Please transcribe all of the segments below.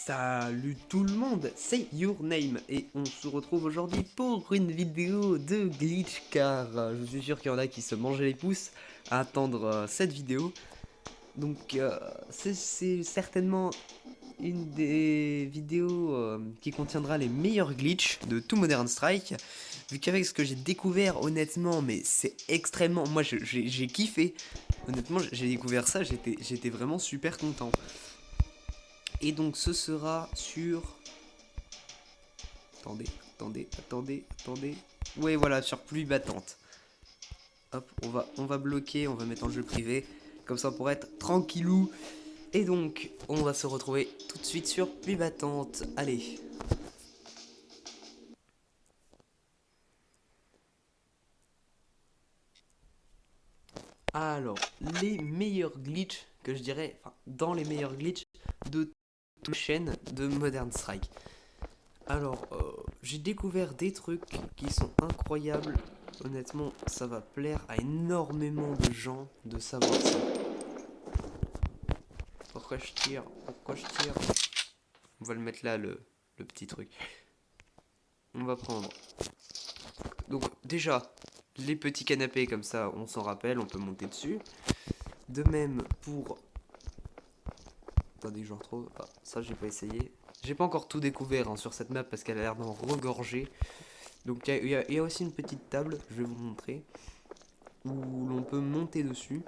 Salut tout le monde, c'est Your Name et on se retrouve aujourd'hui pour une vidéo de glitch car je suis sûr qu'il y en a qui se mangeaient les pouces à attendre cette vidéo. Donc c'est certainement une des vidéos qui contiendra les meilleurs glitches de tout Modern Strike. Vu qu'avec ce que j'ai découvert honnêtement, mais c'est extrêmement... Moi j'ai kiffé, honnêtement j'ai découvert ça, j'étais vraiment super content. Et donc ce sera sur... Attendez. Ouais, voilà, sur pluie battante. Hop, on va bloquer, on va mettre en jeu privé. Comme ça, pour être tranquillou. Et donc, on va se retrouver tout de suite sur pluie battante. Allez. Alors, les meilleurs glitches que je dirais, enfin, dans les meilleurs glitches de toute chaîne de Modern Strike. Alors, j'ai découvert des trucs qui sont incroyables. Honnêtement, ça va plaire à énormément de gens de savoir ça. Pourquoi je tire? On va le mettre là, le petit truc. On va prendre. Donc, déjà, les petits canapés comme ça, on s'en rappelle, on peut monter dessus. De même pour... Attendez, je retrouve. Ah, ça, j'ai pas essayé. J'ai pas encore tout découvert hein, sur cette map parce qu'elle a l'air d'en regorger. Donc, il y a aussi une petite table, je vais vous montrer, où l'on peut monter dessus.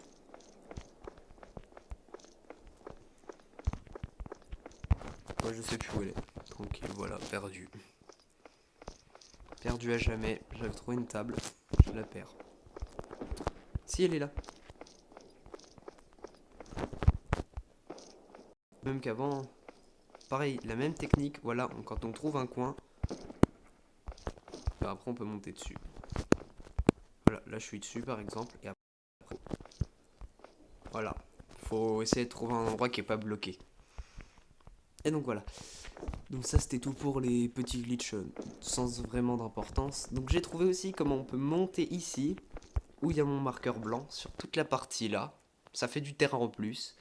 Moi, je sais plus où elle est. Tranquille, voilà, perdu. Perdu à jamais. J'avais trouvé une table, je la perds. Si, elle est là. Même qu'avant, pareil, la même technique, voilà, quand on trouve un coin, bah après on peut monter dessus. Voilà, là je suis dessus par exemple, et après, voilà, faut essayer de trouver un endroit qui est pas bloqué. Et donc voilà, donc ça c'était tout pour les petits glitches sans vraiment d'importance. Donc j'ai trouvé aussi comment on peut monter ici, où il y a mon marqueur blanc, sur toute la partie là, ça fait du terrain en plus.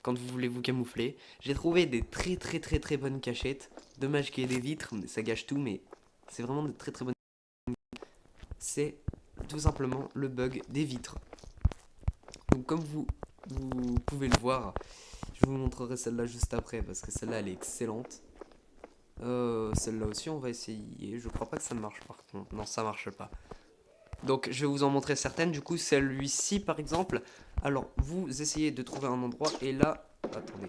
Quand vous voulez vous camoufler, j'ai trouvé des très bonnes cachettes. Dommage qu'il y ait des vitres, ça gâche tout, mais c'est vraiment de très bonnes. C'est tout simplement le bug des vitres. Donc comme vous pouvez le voir, je vous montrerai celle-là juste après parce que celle-là elle est excellente. Celle-là aussi on va essayer. Je crois pas que ça marche par contre. Non, ça marche pas. Donc je vais vous en montrer certaines. Du coup celui-ci par exemple. Alors vous essayez de trouver un endroit et là... Attendez.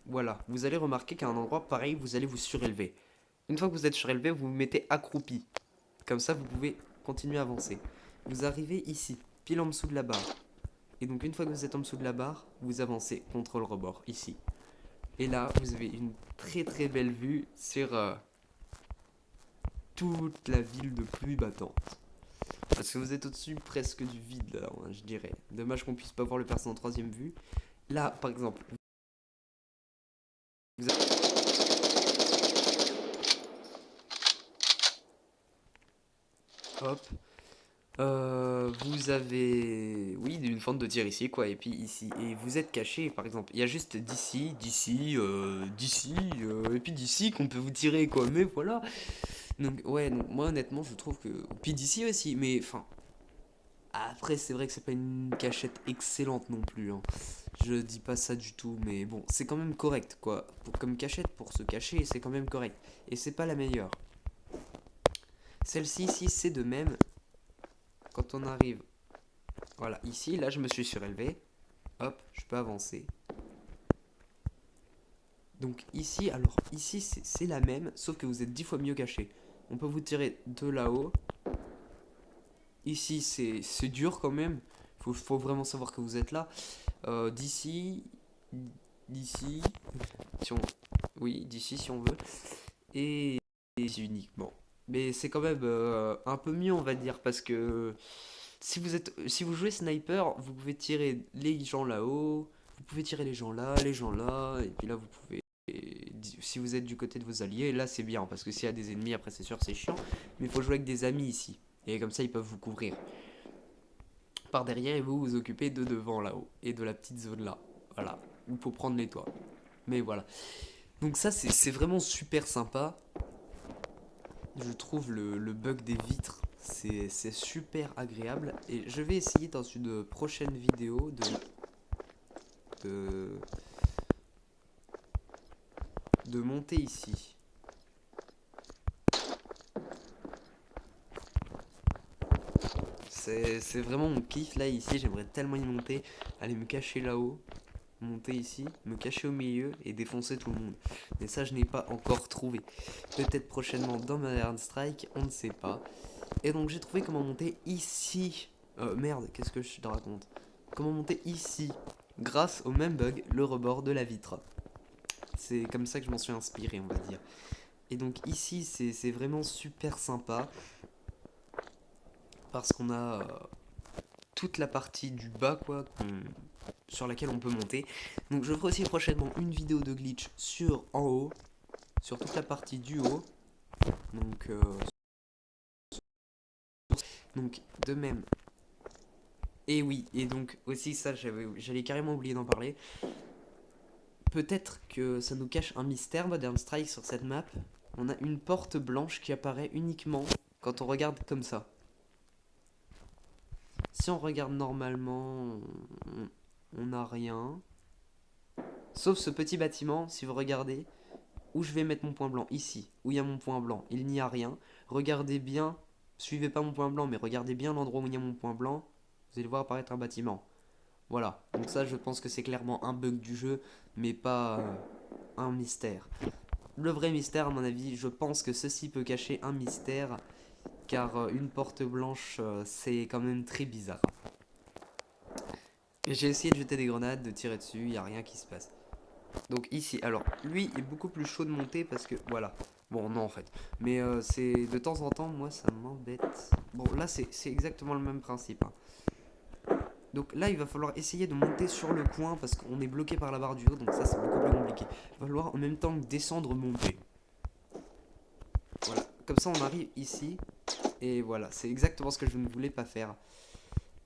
Voilà, vous allez remarquer qu'à un endroit pareil, vous allez vous surélever. Une fois que vous êtes surélevé, vous vous mettez accroupi. Comme ça, vous pouvez continuer à avancer. Vous arrivez ici, pile en dessous de la barre. Et donc, une fois que vous êtes en dessous de la barre, vous avancez contre le rebord, ici. Et là, vous avez une très belle vue sur toute la ville de pluie battante. Parce que vous êtes au-dessus presque du vide, là, hein, je dirais. Dommage qu'on puisse pas voir le perso en troisième vue. Là, par exemple, vous avez... Hop. Vous avez, oui, une fente de tir ici, quoi, et puis ici, et vous êtes caché, par exemple, il y a juste d'ici, et puis d'ici qu'on peut vous tirer, quoi, mais voilà. Donc, ouais, donc, moi, honnêtement, je trouve que, puis d'ici aussi, mais, enfin, après, c'est vrai que c'est pas une cachette excellente non plus, hein. Je dis pas ça du tout, mais bon, c'est quand même correct, quoi. Comme cachette, pour se cacher, c'est quand même correct. Et c'est pas la meilleure. Celle-ci, si, c'est de même. Quand on arrive, voilà, ici, là, je me suis surélevé. Hop, je peux avancer. Donc ici, alors ici c'est la même, sauf que vous êtes 10 fois mieux caché. On peut vous tirer de là-haut. Ici c'est dur quand même. Faut vraiment savoir que vous êtes là. D'ici, d'ici, si on, oui, d'ici si on veut. Et ici uniquement. Mais c'est quand même un peu mieux on va dire parce que si vous jouez sniper, vous pouvez tirer les gens là-haut, vous pouvez tirer les gens là, et puis là vous pouvez... si vous êtes du côté de vos alliés, là c'est bien, parce que s'il y a des ennemis, après c'est sûr c'est chiant, mais il faut jouer avec des amis ici, et comme ça ils peuvent vous couvrir. Par derrière, et vous vous occupez devant là-haut, et de la petite zone là, voilà, où il faut prendre les toits. Mais voilà. Donc ça, c'est vraiment super sympa. Je trouve le bug des vitres, c'est super agréable. Et je vais essayer dans une prochaine vidéo de, de monter ici. C'est vraiment mon kiff là ici, j'aimerais tellement y monter, aller me cacher là-haut, monter ici, me cacher au milieu et défoncer tout le monde. Mais ça je n'ai pas encore trouvé. Peut-être prochainement dans Modern Strike, on ne sait pas. Et donc j'ai trouvé comment monter ici. Merde, qu'est-ce que je te raconte? Comment monter ici grâce au même bug, le rebord de la vitre. C'est comme ça que je m'en suis inspiré, on va dire. Et donc ici c'est vraiment super sympa parce qu'on a toute la partie du bas quoi sur laquelle on peut monter. Donc je ferai aussi prochainement une vidéo de glitch sur en haut, sur toute la partie du haut. Donc, donc de même. Et oui, et donc aussi ça j'allais carrément oublier d'en parler. Peut-être que ça nous cache un mystère Modern Strike sur cette map. On a une porte blanche qui apparaît uniquement quand on regarde comme ça. Si on regarde normalement, on n'a rien. Sauf ce petit bâtiment, si vous regardez, où je vais mettre mon point blanc, ici, où il y a mon point blanc, il n'y a rien. Regardez bien, suivez pas mon point blanc, mais regardez bien l'endroit où il y a mon point blanc, vous allez voir apparaître un bâtiment. Voilà, donc ça je pense que c'est clairement un bug du jeu, mais pas un mystère. Le vrai mystère, à mon avis, je pense que ceci peut cacher un mystère, car une porte blanche, c'est quand même très bizarre. Et j'ai essayé de jeter des grenades, de tirer dessus, il n'y a rien qui se passe. Donc ici, alors lui est beaucoup plus chaud de monter parce que voilà. Bon non en fait. Mais c'est de temps en temps moi ça m'embête. Bon là c'est exactement le même principe. Hein. Donc là il va falloir essayer de monter sur le coin parce qu'on est bloqué par la barre du haut. Donc ça c'est beaucoup plus compliqué. Il va falloir en même temps descendre monter. Voilà. Comme ça on arrive ici. Et voilà c'est exactement ce que je ne voulais pas faire.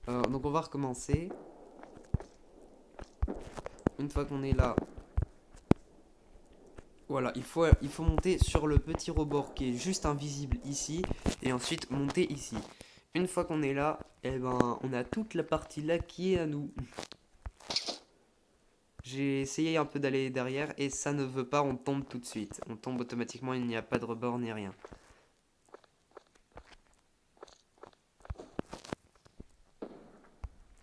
Donc on va recommencer. Une fois qu'on est là, voilà, il faut monter sur le petit rebord qui est juste invisible ici, et ensuite monter ici. Une fois qu'on est là, eh ben, on a toute la partie là qui est à nous. J'ai essayé un peu d'aller derrière, et ça ne veut pas, on tombe tout de suite. On tombe automatiquement, il n'y a pas de rebord ni rien.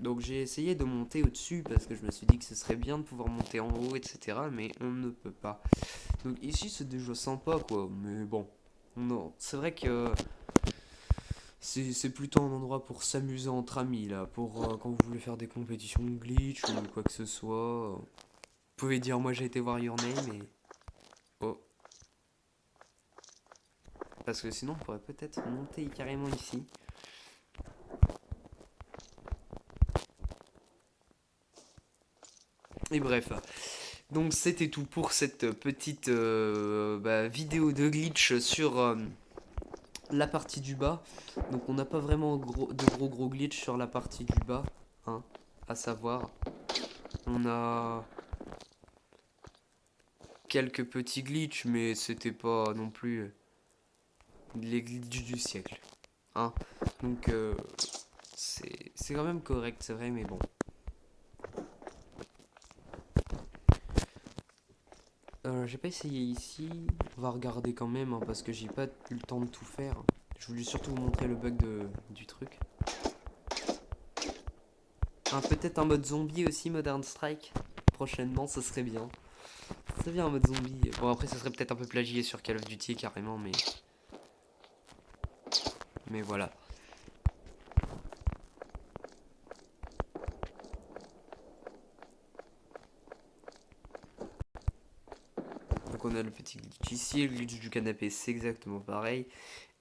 Donc j'ai essayé de monter au-dessus, parce que je me suis dit que ce serait bien de pouvoir monter en haut, etc. Mais on ne peut pas. Donc ici c'est déjà sympa quoi, mais bon. Non, c'est vrai que c'est plutôt un endroit pour s'amuser entre amis là, pour quand vous voulez faire des compétitions de glitch ou quoi que ce soit. Vous pouvez dire moi j'ai été voir Your Name et... Oh, parce que sinon on pourrait peut-être monter carrément ici. Et bref, donc c'était tout pour cette petite vidéo de glitch sur la partie du bas. Donc on n'a pas vraiment de gros glitch sur la partie du bas, hein, à savoir. On a quelques petits glitches, mais c'était pas non plus les glitches du siècle. Hein. Donc c'est quand même correct, c'est vrai, mais bon. J'ai pas essayé ici. On va regarder quand même, hein, parce que j'ai pas eu le temps de tout faire. Je voulais surtout vous montrer le bug du truc. Peut-être un mode zombie aussi, Modern Strike. Prochainement, ce serait bien. Ce serait bien un mode zombie. Bon, après, ça serait peut-être un peu plagié sur Call of Duty carrément, mais. Mais voilà. Donc, on a le petit glitch ici. Le glitch du canapé, c'est exactement pareil.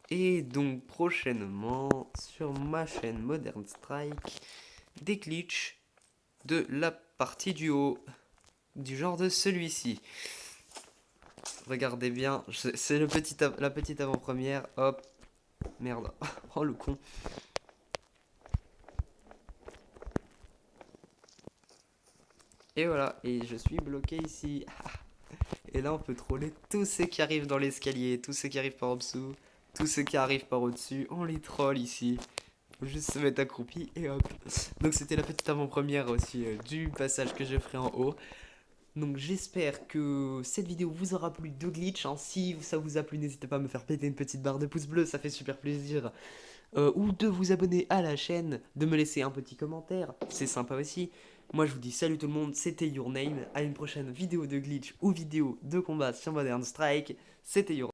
Et donc, prochainement, sur ma chaîne Modern Strike, des glitches de la partie du haut. Du genre de celui-ci. Regardez bien, c'est la petite avant-première. Hop, merde, oh le con. Et voilà, et je suis bloqué ici. Et là, on peut troller tous ceux qui arrivent dans l'escalier, tous ceux qui arrivent par en dessous, tous ceux qui arrivent par au-dessus. On les troll ici. Faut juste se mettre accroupi et hop. Donc c'était la petite avant-première aussi du passage que je ferai en haut. Donc j'espère que cette vidéo vous aura plu de glitch, hein. Si ça vous a plu, n'hésitez pas à me faire péter une petite barre de pouce bleu, ça fait super plaisir. Ou de vous abonner à la chaîne, de me laisser un petit commentaire, c'est sympa aussi. Moi je vous dis salut tout le monde, c'était Your Name, à une prochaine vidéo de glitch ou vidéo de combat sur Modern Strike, c'était Your